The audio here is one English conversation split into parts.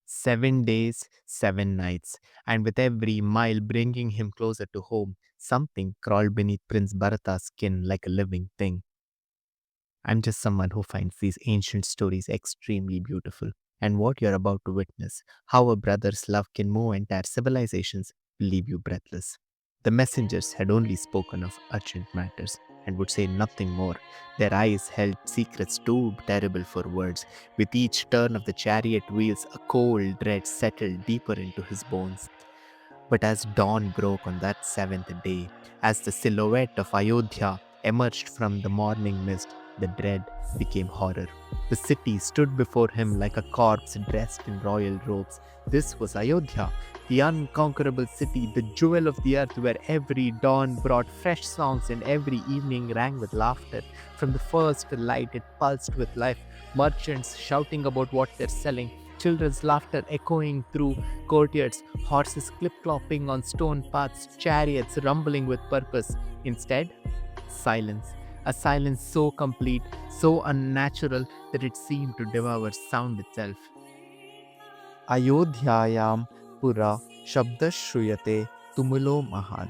7 days, 7 nights, and with every mile bringing him closer to home, something crawled beneath Prince Bharata's skin like a living thing. I'm just someone who finds these ancient stories extremely beautiful. And what you're about to witness, how a brother's love can move entire civilizations, will leave you breathless. The messengers had only spoken of urgent matters and would say nothing more. Their eyes held secrets too terrible for words. With each turn of the chariot wheels, a cold dread settled deeper into his bones. But as dawn broke on that seventh day, as the silhouette of Ayodhya emerged from the morning mist, the dread became horror. The city stood before him like a corpse dressed in royal robes. This was Ayodhya, the unconquerable city, the jewel of the earth where every dawn brought fresh songs and every evening rang with laughter. From the first light, it pulsed with life, merchants shouting about what they're selling, children's laughter echoing through courtyards, horses clip-clopping on stone paths, chariots rumbling with purpose. Instead, silence. A silence so complete, so unnatural that it seemed to devour sound itself. अयोध्यायां पुरा शब्दश्रूयते तुमुलो महान्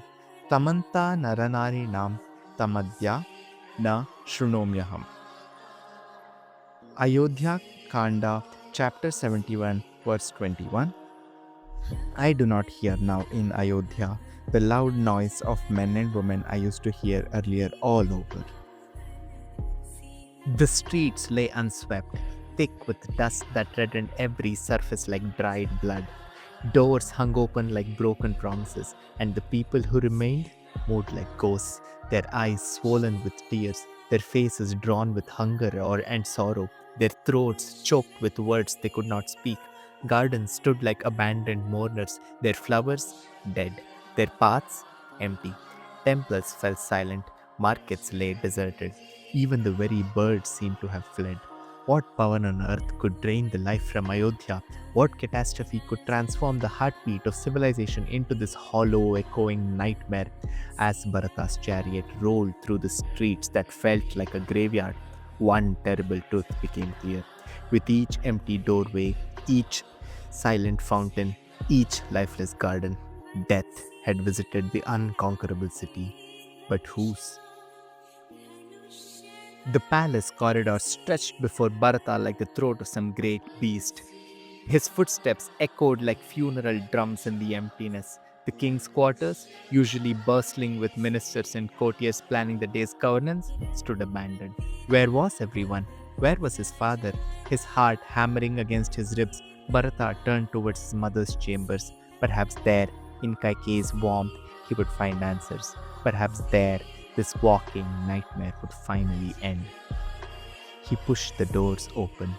तमन्ता नरनारीणां तमद्या न शृणोम्यहम्. Ayodhya Kanda, chapter 71, verse 21. I do not hear now in Ayodhya the loud noise of men and women I used to hear earlier all over. The streets lay unswept, thick with dust that reddened every surface like dried blood. Doors hung open like broken promises, and the people who remained moved like ghosts, their eyes swollen with tears, their faces drawn with hunger and sorrow, their throats choked with words they could not speak. Gardens stood like abandoned mourners, their flowers dead, their paths empty. Temples fell silent, markets lay deserted. Even the very birds seemed to have fled. What power on earth could drain the life from Ayodhya? What catastrophe could transform the heartbeat of civilization into this hollow, echoing nightmare? As Bharata's chariot rolled through the streets that felt like a graveyard, one terrible truth became clear. With each empty doorway, each silent fountain, each lifeless garden, death had visited the unconquerable city. But whose? The palace corridor stretched before Bharata like the throat of some great beast. His footsteps echoed like funeral drums in the emptiness. The king's quarters, usually bustling with ministers and courtiers planning the day's governance, stood abandoned. Where was everyone? Where was his father? His heart hammering against his ribs, Bharata turned towards his mother's chambers. Perhaps there, in Kaikeyi's warmth, he would find answers. Perhaps there, this walking nightmare would finally end. He pushed the doors open.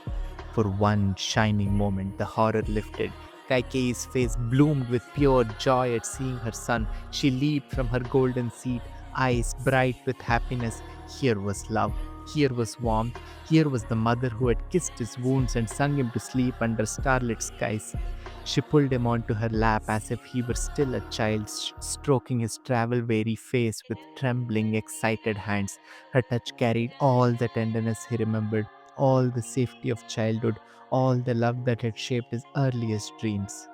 For one shining moment, the horror lifted. Kaikeyi's face bloomed with pure joy at seeing her son. She leaped from her golden seat, eyes bright with happiness. Here was love. Here was warmth. Here was the mother who had kissed his wounds and sung him to sleep under starlit skies. She pulled him onto her lap as if he were still a child, stroking his travel-weary face with trembling, excited hands. Her touch carried all the tenderness he remembered, all the safety of childhood, all the love that had shaped his earliest dreams.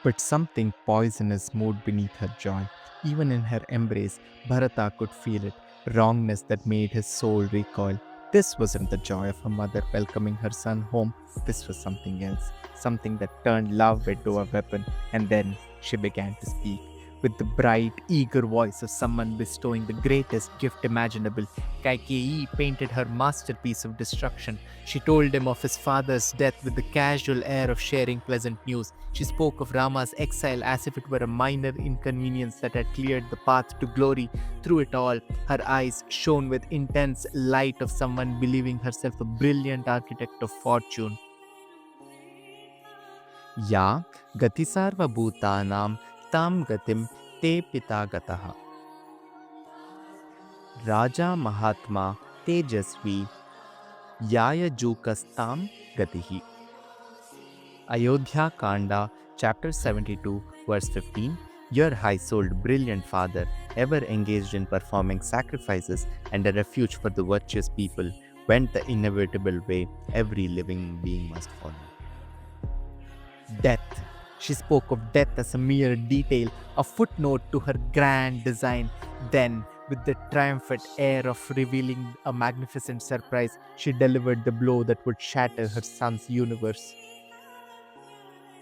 But something poisonous moved beneath her joy. Even in her embrace, Bharata could feel it, wrongness that made his soul recoil. This wasn't the joy of a mother welcoming her son home. This was something else, something that turned love into a weapon. And then she began to speak. With the bright, eager voice of someone bestowing the greatest gift imaginable, Kaikeyi painted her masterpiece of destruction. She told him of his father's death with the casual air of sharing pleasant news. She spoke of Rama's exile as if it were a minor inconvenience that had cleared the path to glory. Through it all, her eyes shone with intense light of someone believing herself a brilliant architect of fortune. या गतिसार्वभूतानां तां गतिं ते पिता गतः राजा महात्मा तेजस्वी यायजूकस्तां गतिः. Ayodhya Kanda, chapter 72, verse 15. Your high souled, brilliant father, ever engaged in performing sacrifices and a refuge for the virtuous people, went the inevitable way every living being must follow. Death. She spoke of death as a mere detail, a footnote to her grand design. Then, with the triumphant air of revealing a magnificent surprise, she delivered the blow that would shatter her son's universe.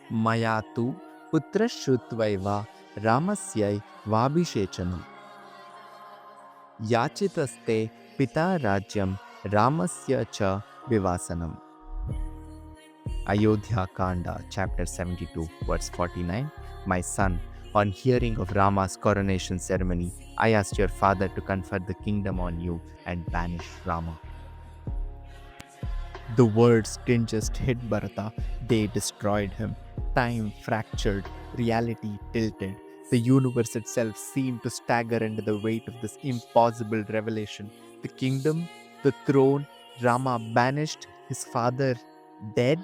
Maya tu putrashutvaiva Ramasyai Vabhishechanam Yachitaste Pita Rajyam Ramasya cha Vivasanam. Ayodhya Kanda, chapter 72, verse 49. My son, on hearing of Rama's coronation ceremony, I asked your father to confer the kingdom on you and banish Rama. The words didn't just hit Bharata, they destroyed him. Time fractured, reality tilted. The universe itself seemed to stagger under the weight of this impossible revelation. The kingdom, the throne, Rama banished, his father dead?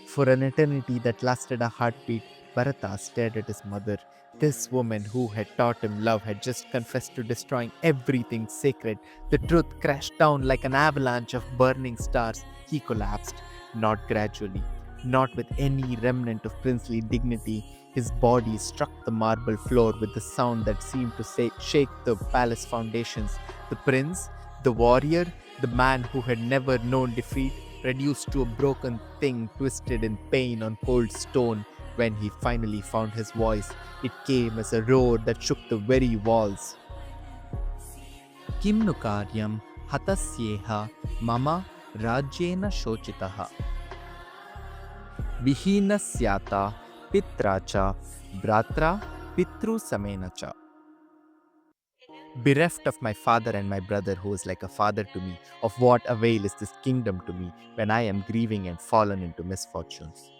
For an eternity that lasted a heartbeat, Bharata stared at his mother. This woman who had taught him love had just confessed to destroying everything sacred. The truth crashed down like an avalanche of burning stars. He collapsed, not gradually, not with any remnant of princely dignity. His body struck the marble floor with a sound that seemed to shake the palace foundations. The prince, the warrior, the man who had never known defeat, reduced to a broken thing twisted in pain on cold stone. When he finally found his voice, it came as a roar that shook the very walls. Kim nu karyam hatasyeha mama rajyena shochitaha vihinasyata pitra cha bratra pitru samena cha. Bereft of my father and my brother, who is like a father to me, of what avail is this kingdom to me when I am grieving and fallen into misfortunes?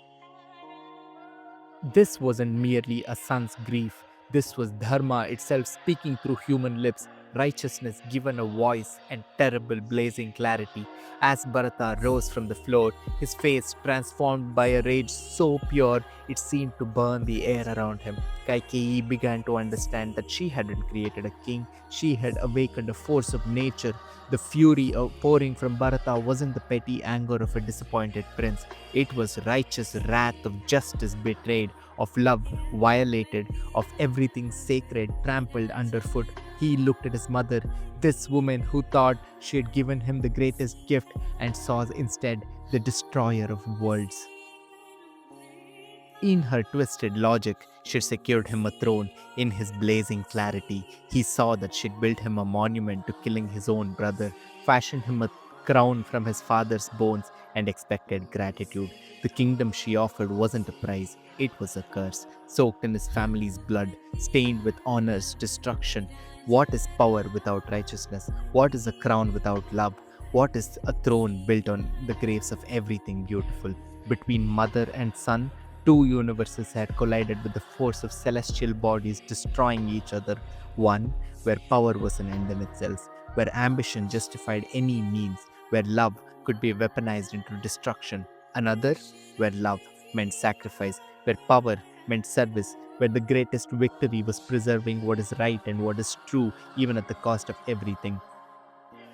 This wasn't merely a son's grief, this was Dharma itself speaking through human lips, righteousness given a voice, and terrible blazing clarity. As Bharata rose from the floor, his face transformed by a rage so pure it seemed to burn the air around him. Kaikeyi began to understand that she hadn't created a king, she had awakened a force of nature. The fury pouring from Bharata wasn't the petty anger of a disappointed prince, it was righteous wrath of justice betrayed, of love violated, of everything sacred trampled underfoot. He looked at his mother, this woman who thought she had given him the greatest gift, and saw instead the destroyer of worlds. In her twisted logic, she secured him a throne. In his blazing clarity, he saw that she'd built him a monument to killing his own brother, fashioned him a crown from his father's bones, and expected gratitude. The kingdom she offered wasn't a prize, it was a curse, soaked in his family's blood, stained with honor's destruction. What is power without righteousness? What is a crown without love? What is a throne built on the graves of everything beautiful? Between mother and son, two universes had collided with the force of celestial bodies destroying each other. One, where power was an end in itself, where ambition justified any means, where love could be weaponized into destruction. Another, where love meant sacrifice, where power meant service, where the greatest victory was preserving what is right and what is true, even at the cost of everything.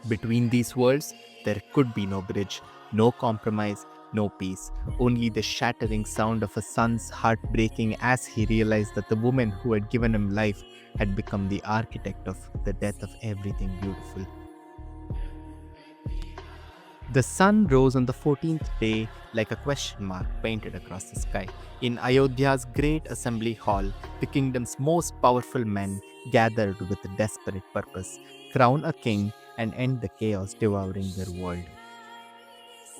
Between these worlds, there could be no bridge, no compromise, no peace, only the shattering sound of a son's heart breaking as he realized that the woman who had given him life had become the architect of the death of everything beautiful. The sun rose on the 14th day like a question mark painted across the sky. In Ayodhya's great assembly hall, the kingdom's most powerful men gathered with a desperate purpose: crown a king and end the chaos devouring their world.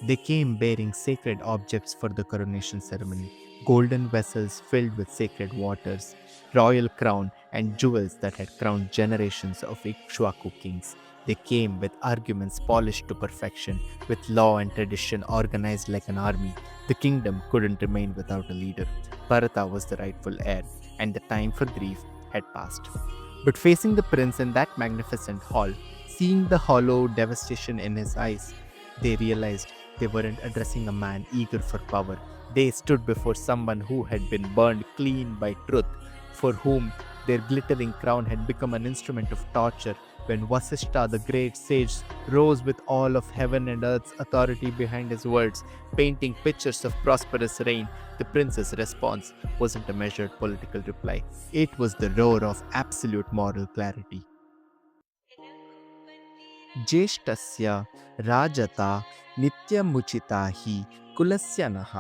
They came bearing sacred objects for the coronation ceremony: golden vessels filled with sacred waters, royal crown, and jewels that had crowned generations of Ikshwaku kings. They came with arguments polished to perfection, with law and tradition organized like an army. The kingdom couldn't remain without a leader. Bharata was the rightful heir, and the time for grief had passed. But facing the prince in that magnificent hall, seeing the hollow devastation in his eyes, they realized they weren't addressing a man eager for power. They stood before someone who had been burned clean by truth, for whom Their glittering crown had become an instrument of torture. When Vasishta, the great sage, rose with all of heaven and earth's authority behind his words, painting pictures of prosperous reign, the prince's response wasn't a measured political reply. It was the roar of absolute moral clarity. ज्येष्ठस्य राजता नित्यमुचिता हि कुलस्य नः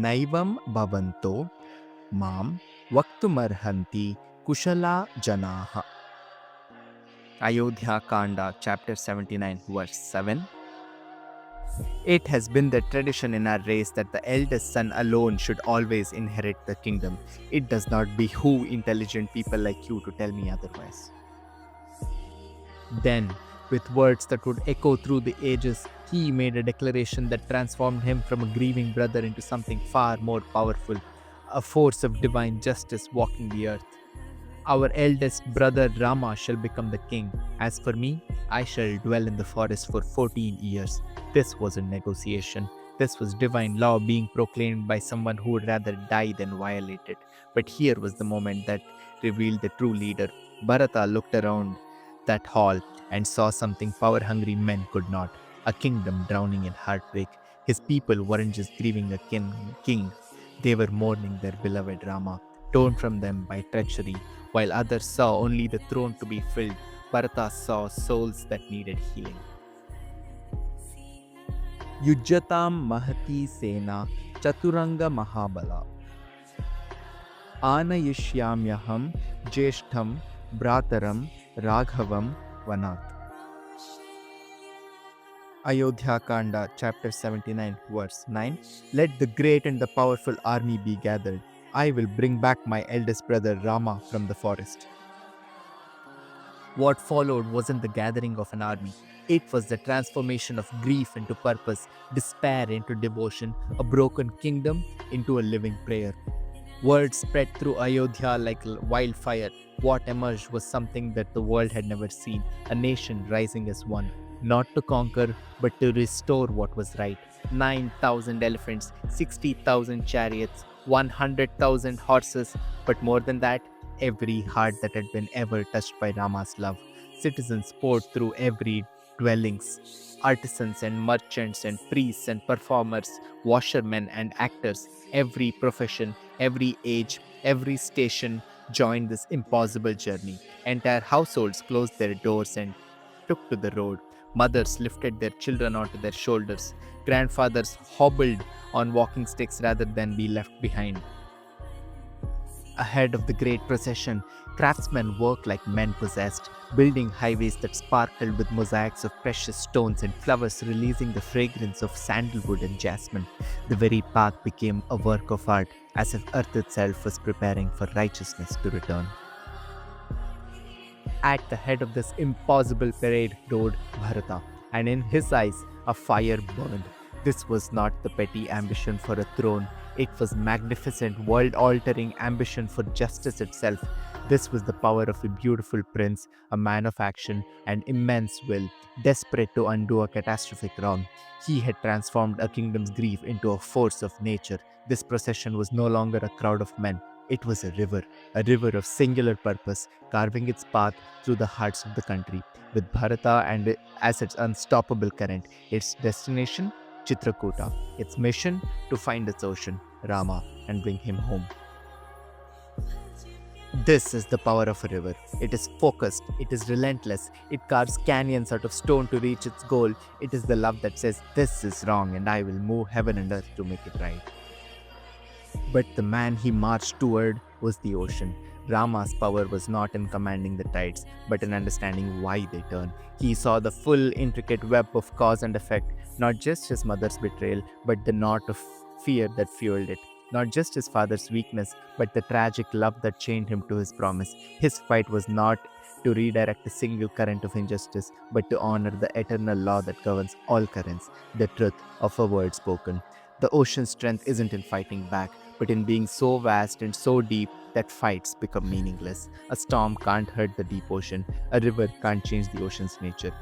नैवं भवन्तो मां वक्तुमर्हन्ति कुशला जनाः. Ayodhya Kanda, chapter 79, verse 7. It has been the tradition in our race that the eldest son alone should always inherit the kingdom. It does not behoove intelligent people like you to tell me otherwise. Then, with words that would echo through the ages, he made a declaration that transformed him from a grieving brother into something far more powerful, a force of divine justice walking the earth. Our eldest brother Rama shall become the king. As for me, I shall dwell in the forest for 14 years. This wasn't negotiation. This was divine law being proclaimed by someone who would rather die than violate it. But here was the moment that revealed the true leader. Bharata looked around that hall and saw something power hungry men could not, a kingdom drowning in heartbreak. His people weren't just grieving a king, they were mourning their beloved Rama, torn from them by treachery. While others saw only the throne to be filled, Bharata saw souls that needed healing. Yujyatam mahati sena chaturanga mahabala anayishyamyaham jeshtham brataram raghavam vanat. Ayodhya Kanda, chapter 79, verse 9. Let the great and the powerful army be gathered. I will bring back my eldest brother Rama from the forest. What followed wasn't the gathering of an army. It was the transformation of grief into purpose, despair into devotion, a broken kingdom into a living prayer. Word spread through Ayodhya like wildfire. What emerged was something that the world had never seen, a nation rising as one, not to conquer, but to restore what was right. 9,000 elephants, 60,000 chariots, 100,000 horses, but more than that, every heart that had been ever touched by Rama's love. Citizens poured through every dwellings, artisans and merchants and priests and performers, washermen and actors, every profession, every age, every station joined this impossible journey. Entire households closed their doors and took to the road. Mothers lifted their children onto their shoulders. Grandfathers hobbled on walking sticks rather than be left behind. Ahead of the great procession, craftsmen worked like men possessed, building highways that sparkled with mosaics of precious stones and flowers releasing the fragrance of sandalwood and jasmine. The very path became a work of art, as if earth itself was preparing for righteousness to return. At the head of this impossible parade rode Bharata, and in his eyes a fire burned. This was not the petty ambition for a throne, it was magnificent, world altering ambition for justice itself. This was the power of a beautiful prince, a man of action and immense will, desperate to undo a catastrophic wrong. He had transformed a kingdom's grief into a force of nature. This procession was no longer a crowd of men, it was a river of singular purpose, carving its path through the hearts of the country, with Bharata and as its unstoppable current, its destination, Chitrakuta, its mission to find its ocean, Rama, and bring him home. This is the power of a river. It is focused, it is relentless, it carves canyons out of stone to reach its goal. It is the love that says, "This is wrong, and I will move heaven and earth to make it right." But the man he marched toward was the ocean. Rama's power was not in commanding the tides, but in understanding why they turn. He saw the full, intricate web of cause and effect, not just his mother's betrayal, but the knot of fear that fueled it. Not just his father's weakness, but the tragic love that chained him to his promise. His fight was not to redirect a single current of injustice, but to honor the eternal law that governs all currents, the truth of a word spoken. The ocean's strength isn't in fighting back, but in being so vast and so deep that fights become meaningless. A storm can't hurt the deep ocean, a river can't change the ocean's nature.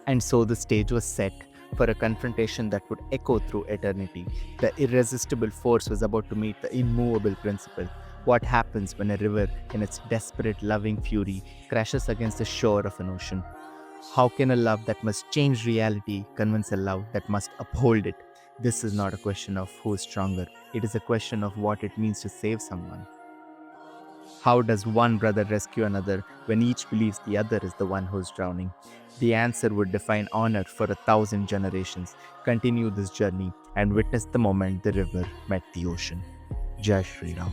And so the stage was set. for a confrontation that would echo through eternity. The irresistible force was about to meet the immovable principle. What happens when a river, in its desperate loving fury, crashes against the shore of an ocean? How can a love that must change reality convince a love that must uphold it? This is not a question of who is stronger, it is a question of what it means to save someone. How does one brother rescue another when each believes the other is the one who's drowning? The answer would define honor for 1,000 generations. Continue this journey and witness the moment the river met the ocean. Jai Shri Ram.